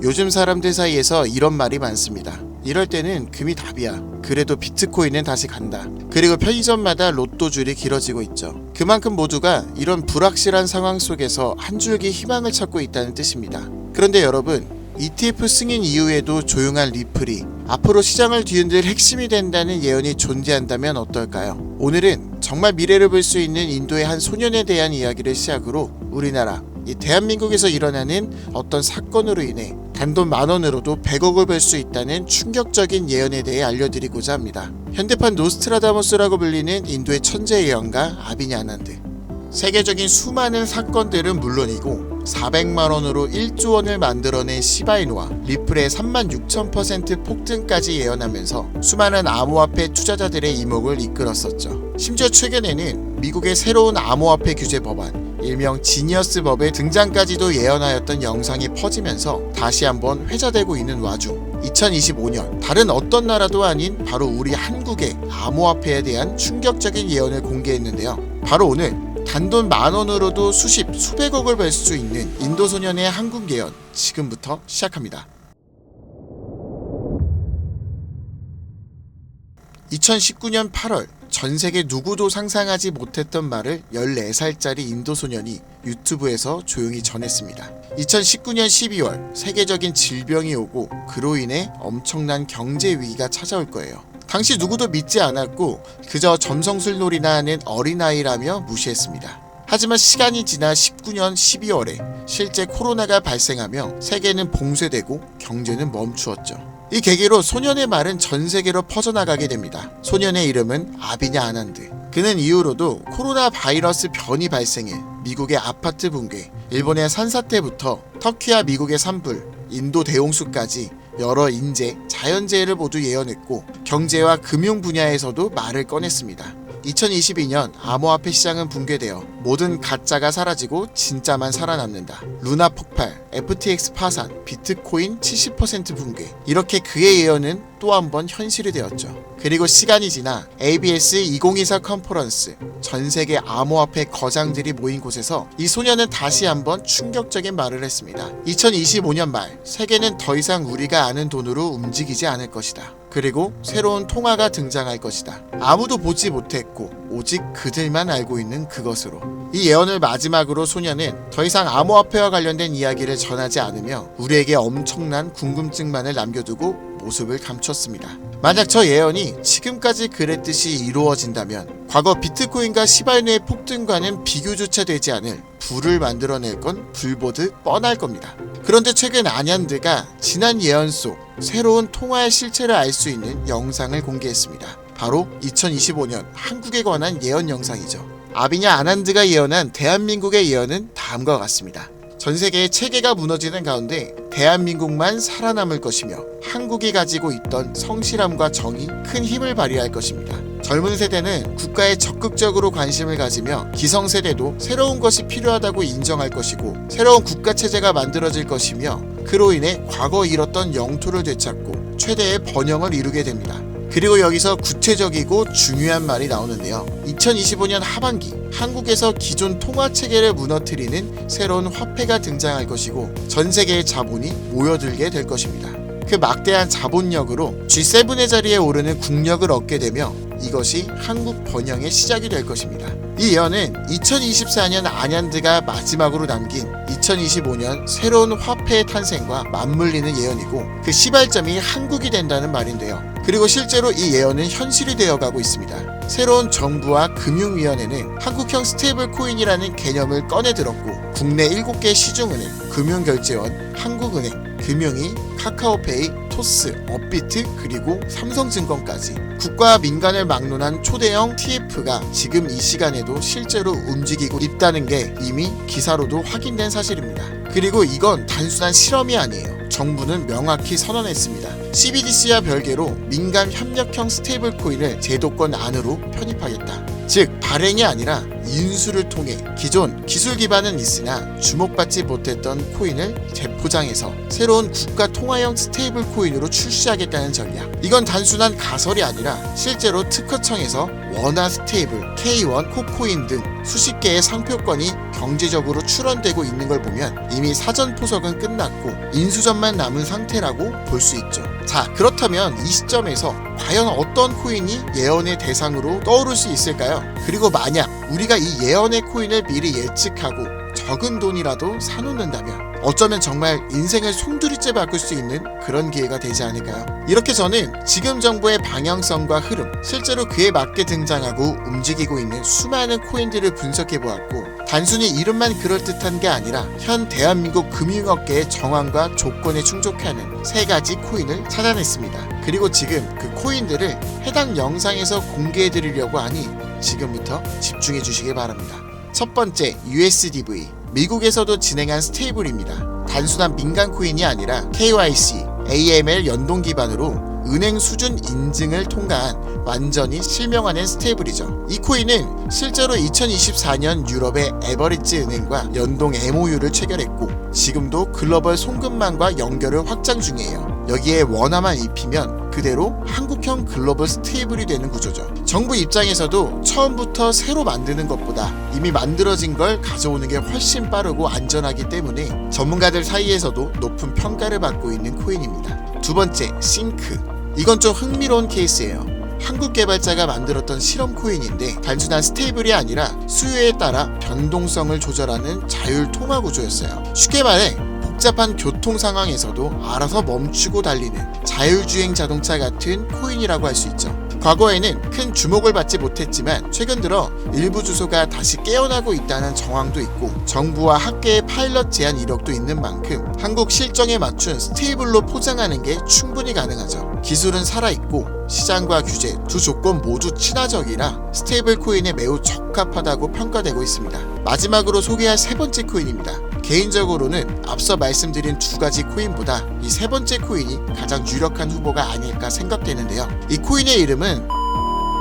요즘 사람들 사이에서 이런 말이 많습니다. 이럴 때는 금이 답이야. 그래도 비트코인은 다시 간다. 그리고 편의점마다 로또 줄이 길어지고 있죠. 그만큼 모두가 이런 불확실한 상황 속에서 한 줄기 희망을 찾고 있다는 뜻입니다. 그런데 여러분, ETF 승인 이후에도 조용한 리플이 앞으로 시장을 뒤흔들 핵심이 된다는 예언이 존재한다면 어떨까요? 오늘은 정말 미래를 볼 수 있는 인도의 한 소년에 대한 이야기를 시작으로 우리나라, 이 대한민국에서 일어나는 어떤 사건으로 인해 단돈 10,000원으로도 100억을 벌 수 있다는 충격적인 예언에 대해 알려드리고자 합니다. 현대판 노스트라다무스라고 불리는 인도의 천재 예언가 아비냐 아난드. 세계적인 수많은 사건들은 물론이고 400만원으로 1조 원을 만들어낸 시바이누와 리플의 36,000% 폭등까지 예언하면서 수많은 암호화폐 투자자들의 이목을 이끌었었죠. 심지어 최근에는 미국의 새로운 암호화폐 규제 법안, 일명 지니어스 법의 등장까지도 예언하였던 영상이 퍼지면서 다시 한번 회자되고 있는 와중 2025년 다른 어떤 나라도 아닌 바로 우리 한국의 암호화폐에 대한 충격적인 예언을 공개했는데요. 바로 오늘 단돈 10,000원으로도 수백억을 벌 수 있는 인도 소년의 한국 예언 지금부터 시작합니다. 2019년 8월 전세계 누구도 상상하지 못했던 말을 14살짜리 인도 소년이 유튜브에서 조용히 전했습니다. 2019년 12월 세계적인 질병이 오고 그로 인해 엄청난 경제 위기가 찾아올 거예요. 당시 누구도 믿지 않았고 그저 점성술놀이나 하는 어린아이라며 무시했습니다. 하지만 시간이 지나 19년 12월에 실제 코로나가 발생하며 세계는 봉쇄되고 경제는 멈추었죠. 이 계기로 소년의 말은 전 세계로 퍼져나가게 됩니다. 소년의 이름은 아비냐 아난드. 그는 이후로도 코로나 바이러스 변이 발생해 미국의 아파트 붕괴, 일본의 산사태부터 터키와 미국의 산불, 인도 대홍수까지 여러 인재, 자연재해를 모두 예언했고 경제와 금융 분야에서도 말을 꺼냈습니다. 2022년 암호화폐 시장은 붕괴되어 모든 가짜가 사라지고 진짜만 살아남는다. 루나 폭발, FTX 파산, 비트코인 70% 붕괴. 이렇게 그의 예언은 또 한 번 현실이 되었죠. 그리고 시간이 지나 ABS 2024 컨퍼런스, 전 세계 암호화폐 거장들이 모인 곳에서 이 소년은 다시 한번 충격적인 말을 했습니다. 2025년 말 세계는 더 이상 우리가 아는 돈으로 움직이지 않을 것이다. 그리고 새로운 통화가 등장할 것이다. 아무도 보지 못했고 오직 그들만 알고 있는 그것으로. 이 예언을 마지막으로 소년은 더 이상 암호화폐와 관련된 이야기를 전하지 않으며 우리에게 엄청난 궁금증만을 남겨두고 모습을 감췄습니다. 만약 저 예언이 지금까지 그랬듯이 이루어진다면 과거 비트코인과 시바이누의 폭등과는 비교조차 되지 않을 부를 만들어낼 건 불보듯 뻔할 겁니다. 그런데 최근 아난드가 지난 예언 속 새로운 통화의 실체를 알 수 있는 영상을 공개했습니다. 바로 2025년 한국에 관한 예언 영상이죠. 아비냐 아난드가 예언한 대한민국의 예언은 다음과 같습니다. 전 세계의 체계가 무너지는 가운데 대한민국만 살아남을 것이며 한국이 가지고 있던 성실함과 정이 큰 힘을 발휘할 것입니다. 젊은 세대는 국가에 적극적으로 관심을 가지며 기성세대도 새로운 것이 필요하다고 인정할 것이고 새로운 국가체제가 만들어질 것이며 그로 인해 과거 잃었던 영토를 되찾고 최대의 번영을 이루게 됩니다. 그리고 여기서 구체적이고 중요한 말이 나오는데요. 2025년 하반기 한국에서 기존 통화체계를 무너뜨리는 새로운 화폐가 등장할 것이고 전 세계의 자본이 모여들게 될 것입니다. 그 막대한 자본력으로 G7의 자리에 오르는 국력을 얻게 되며 이것이 한국 번영의 시작이 될 것입니다. 이 예언은 2024년 아난드가 마지막으로 남긴 2025년 새로운 화폐의 탄생과 맞물리는 예언이고 그 시발점이 한국이 된다는 말인데요. 그리고 실제로 이 예언은 현실이 되어가고 있습니다. 새로운 정부와 금융위원회는 한국형 스테이블 코인이라는 개념을 꺼내들었고 국내 7개 시중은행, 금융결제원, 한국은행, 금융위, 카카오페이, 토스, 업비트 그리고 삼성증권까지 국가와 민간을 막론한 초대형 TF가 지금 이 시간에도 실제로 움직이고 있다는 게 이미 기사로도 확인된 사실입니다. 그리고 이건 단순한 실험이 아니에요. 정부는 명확히 선언했습니다. CBDC와 별개로 민간 협력형 스테이블 코인을 제도권 안으로 편입하겠다. 즉 발행이 아니라 인수를 통해 기존 기술 기반은 있으나 주목받지 못했던 코인을 재포장해서 새로운 국가 통화형 스테이블 코인으로 출시하겠다는 전략. 이건 단순한 가설이 아니라 실제로 특허청에서 원화 스테이블, K1, 코코인 등 수십 개의 상표권이 경제적으로 출원되고 있는 걸 보면 이미 사전 포석은 끝났고 인수전만 남은 상태라고 볼 수 있죠. 자, 그렇다면 이 시점에서 과연 어떤 코인이 예언의 대상으로 떠오를 수 있을까요? 그리고 만약 우리가 이 예언의 코인을 미리 예측하고 적은 돈이라도 사놓는다면 어쩌면 정말 인생을 송두리째 바꿀 수 있는 그런 기회가 되지 않을까요? 이렇게 저는 지금 정부의 방향성과 흐름, 실제로 그에 맞게 등장하고 움직이고 있는 수많은 코인들을 분석해보았고 단순히 이름만 그럴듯한 게 아니라 현 대한민국 금융업계의 정황과 조건에 충족하는 3가지 코인을 찾아냈습니다. 그리고 지금 그 코인들을 해당 영상에서 공개해드리려고 하니 지금부터 집중해 주시기 바랍니다. 첫 번째, USDV. 미국에서도 진행한 스테이블입니다. 단순한 민간 코인이 아니라 KYC, AML 연동 기반으로 은행 수준 인증을 통과한 완전히 실명화된 스테이블이죠. 이 코인은 실제로 2024년 유럽의 에버리지 은행과 연동 MOU를 체결했고 지금도 글로벌 송금망과 연결을 확장 중이에요. 여기에 원화만 입히면 그대로 한국형 글로벌 스테이블이 되는 구조죠. 정부 입장에서도 처음부터 새로 만드는 것보다 이미 만들어진 걸 가져오는 게 훨씬 빠르고 안전하기 때문에 전문가들 사이에서도 높은 평가를 받고 있는 코인입니다. 두 번째, 싱크. 이건 좀 흥미로운 케이스예요. 한국 개발자가 만들었던 실험 코인인데 단순한 스테이블이 아니라 수요에 따라 변동성을 조절하는 자율 통화 구조였어요. 쉽게 말해 복잡한 교통 상황에서도 알아서 멈추고 달리는 자율주행 자동차 같은 코인이라고 할 수 있죠. 과거에는 큰 주목을 받지 못했지만 최근 들어 일부 주소가 다시 깨어나고 있다는 정황도 있고 정부와 학계의 파일럿 제안 이력도 있는 만큼 한국 실정에 맞춘 스테이블로 포장하는 게 충분히 가능하죠. 기술은 살아있고 시장과 규제 두 조건 모두 친화적이라 스테이블 코인에 매우 적합하다고 평가되고 있습니다. 마지막으로 소개할 3번째 코인입니다. 개인적으로는 앞서 말씀드린 2가지 코인보다 이 3번째 코인이 가장 유력한 후보가 아닐까 생각되는데요. 이 코인의 이름은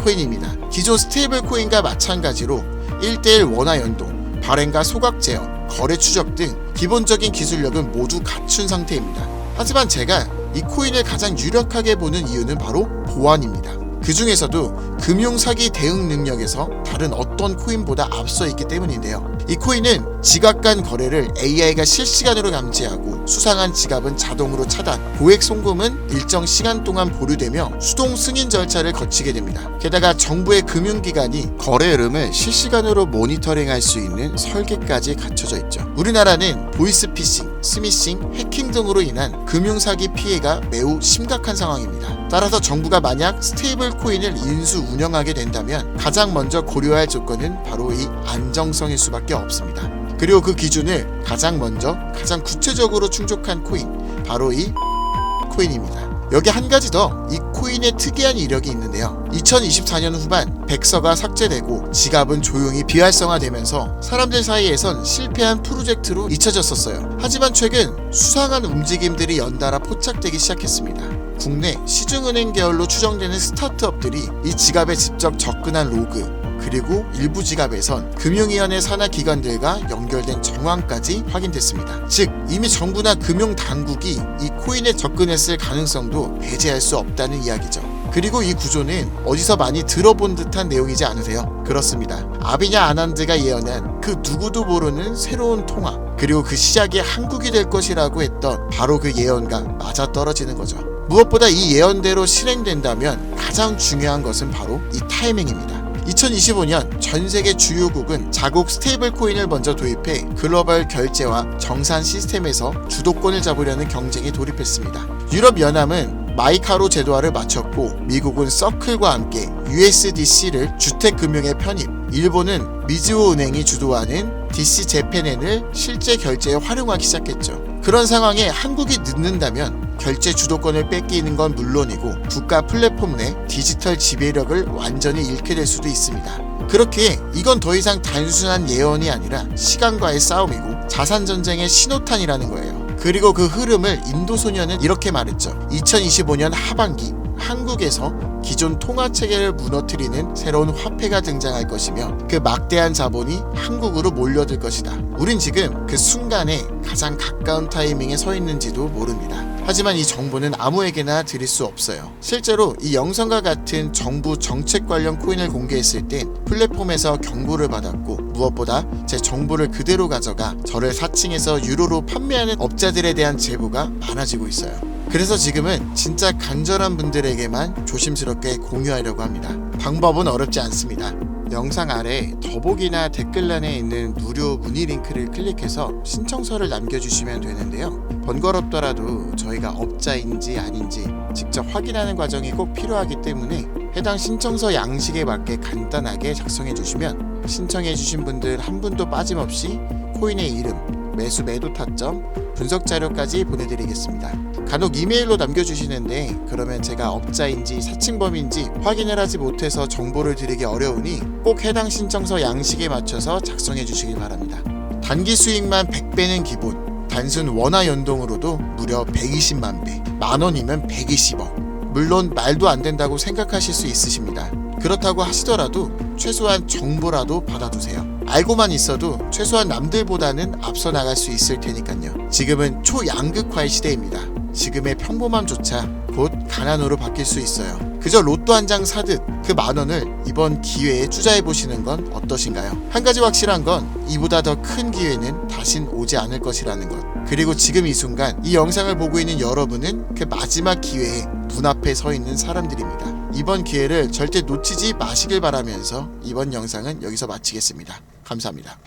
코인입니다. 기존 스테이블 코인과 마찬가지로 1:1 원화 연동, 발행과 소각 제어, 거래 추적 등 기본적인 기술력은 모두 갖춘 상태입니다. 하지만 제가 이 코인을 가장 유력하게 보는 이유는 바로 보안입니다. 그 중에서도 금융사기 대응 능력에서 다른 어떤 코인보다 앞서 있기 때문인데요. 이 코인은 지갑 간 거래를 AI가 실시간으로 감지하고 수상한 지갑은 자동으로 차단, 고액 송금은 일정 시간 동안 보류되며 수동 승인 절차를 거치게 됩니다. 게다가 정부의 금융기관이 거래 흐름을 실시간으로 모니터링할 수 있는 설계까지 갖춰져 있죠. 우리나라는 보이스피싱, 스미싱, 해킹 등으로 인한 금융사기 피해가 매우 심각한 상황입니다. 따라서 정부가 만약 스테이블 코인을 인수 운영하게 된다면 가장 먼저 고려할 조건은 바로 이 안정성일 수밖에 없습니다. 그리고 그 기준을 가장 구체적으로 충족한 코인, 바로 이 코인입니다. 여기 한 가지 더 이 코인의 특이한 이력이 있는데요. 2024년 후반 백서가 삭제되고 지갑은 조용히 비활성화되면서 사람들 사이에선 실패한 프로젝트로 잊혀졌었어요. 하지만 최근 수상한 움직임들이 연달아 포착되기 시작했습니다. 국내 시중은행 계열로 추정되는 스타트업들이 이 지갑에 직접 접근한 로그, 그리고 일부 지갑에선 금융위원회 산하 기관들과 연결된 정황까지 확인됐습니다. 즉 이미 정부나 금융당국이 이 코인에 접근했을 가능성도 배제할 수 없다는 이야기죠. 그리고 이 구조는 어디서 많이 들어본 듯한 내용이지 않으세요? 그렇습니다. 아비냐 아난드가 예언한 그 누구도 모르는 새로운 통화, 그리고 그 시작이 한국이 될 것이라고 했던 바로 그 예언과 맞아떨어지는 거죠. 무엇보다 이 예언대로 실행된다면 가장 중요한 것은 바로 이 타이밍입니다. 2025년 전 세계 주요국은 자국 스테이블 코인을 먼저 도입해 글로벌 결제와 정산 시스템에서 주도권을 잡으려는 경쟁에 돌입했습니다. 유럽연합은 마이카로 제도화를 마쳤고 미국은 서클과 함께 USDC를 주택금융에 편입, 일본은 미즈호 은행이 주도하는 DC 재팬엔을 실제 결제에 활용하기 시작했죠. 그런 상황에 한국이 늦는다면 결제 주도권을 뺏기는 건 물론이고 국가 플랫폼 내 디지털 지배력을 완전히 잃게 될 수도 있습니다. 그렇기에 이건 더 이상 단순한 예언이 아니라 시간과의 싸움이고 자산 전쟁의 신호탄이라는 거예요. 그리고 그 흐름을 인도소년은 이렇게 말했죠. 2025년 하반기 한국에서 기존 통화체계를 무너뜨리는 새로운 화폐가 등장할 것이며 그 막대한 자본이 한국으로 몰려들 것이다. 우린 지금 그 순간에 가장 가까운 타이밍에 서 있는지도 모릅니다. 하지만 이 정보는 아무에게나 드릴 수 없어요. 실제로 이 영상과 같은 정부 정책 관련 코인을 공개했을 땐 플랫폼에서 경고를 받았고, 무엇보다 제 정보를 그대로 가져가 저를 사칭해서 유로로 판매하는 업자들에 대한 제보가 많아지고 있어요. 그래서 지금은 진짜 간절한 분들에게만 조심스럽게 공유하려고 합니다. 방법은 어렵지 않습니다. 영상 아래 더보기나 댓글란에 있는 무료 문의 링크를 클릭해서 신청서를 남겨주시면 되는데요. 번거롭더라도 저희가 업자인지 아닌지 직접 확인하는 과정이 꼭 필요하기 때문에 해당 신청서 양식에 맞게 간단하게 작성해 주시면 신청해 주신 분들 한 분도 빠짐없이 코인의 이름, 매수 매도 타점, 분석 자료까지 보내드리겠습니다. 간혹 이메일로 남겨주시는데 그러면 제가 업자인지 사칭범인지 확인을 하지 못해서 정보를 드리기 어려우니 꼭 해당 신청서 양식에 맞춰서 작성해 주시길 바랍니다. 단기 수익만 100배는 기본, 단순 원화 연동으로도 무려 120만 배, 만원이면 120억. 물론 말도 안 된다고 생각하실 수 있으십니다. 그렇다고 하시더라도 최소한 정보라도 받아두세요. 알고만 있어도 최소한 남들보다는 앞서 나갈 수 있을 테니까요. 지금은 초양극화의 시대입니다. 지금의 평범함조차 곧 가난으로 바뀔 수 있어요. 그저 로또 한 장 사듯 그 만원을 이번 기회에 투자해보시는 건 어떠신가요? 한 가지 확실한 건 이보다 더 큰 기회는 다신 오지 않을 것이라는 것. 그리고 지금 이 순간 이 영상을 보고 있는 여러분은 그 마지막 기회에 문 앞에 서 있는 사람들입니다. 이번 기회를 절대 놓치지 마시길 바라면서 이번 영상은 여기서 마치겠습니다. 감사합니다.